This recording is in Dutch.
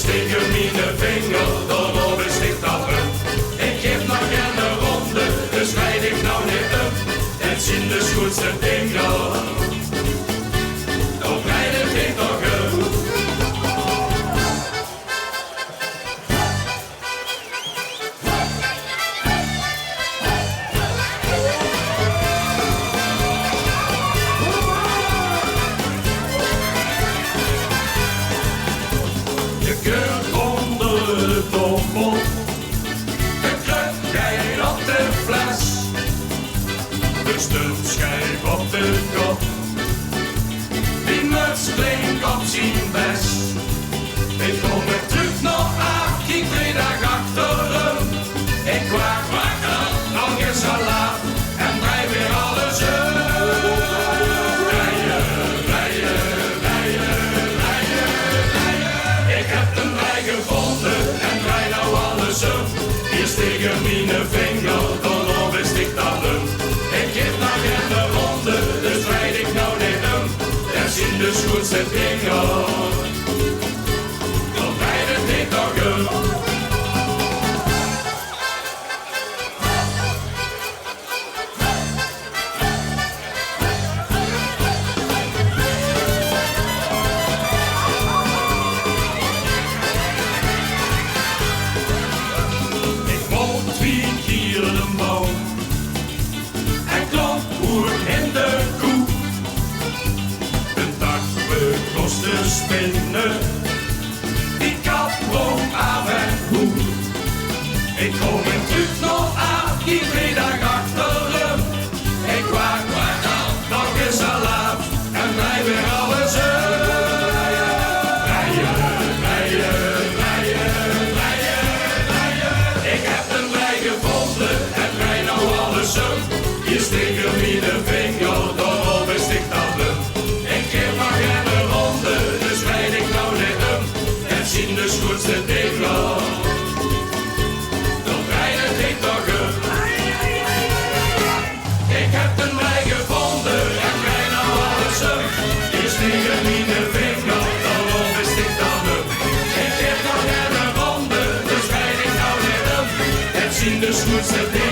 steek hem in de vinger, dan op is dit dat hem. Ik geef nog een ronde, dus rijd ik nou niet op. Het zijn de schoonste dingen, dan rijd ik nog op. De schijf op de kop, die muts klinkt op zijn best. Ik kom weer terug naar Aak, ik vrijdag achter hem. Ik kwaak wakker, nog eens al laat, en draai weer alles uit. Rijden, rijden, rijden, rijden, rijden. Ik heb een rij gevonden, en draai nou alles op. Hier steek hem in de vinger, dan op is ik dat hem. Ik geef nog een ronde, dus rijd ik nou niet om. Dat zijn de schoonste dingen, dan rijd het niet nog om. Ik woon 2 keer de boom. In de koe, een dag bekost de spinnen, die kat woont af en hoe. Ik kom in terug nog aan, die vrijdag achter hem. Ik waak wakker, nog eens al laat, en rij weer alles uit. Rijden, rijden, rijden, rijden, rijden. Ik heb een rij gevonden, en rij nou alles uit. Je steekt hem in de vinger, daarop is ik dat hem. Ik geef nog een ronde, dus rijd ik nou niet om. Het zijn de schoonste dingen, dan rijd het ik toch om. Ik heb een rij gevonden, en rijd nou alles om. Je steekt hem in de vinger, daarop is ik dat hem. Ik geef nog een ronde, dus rijd ik nou niet om. Het zijn de schoonste dingen.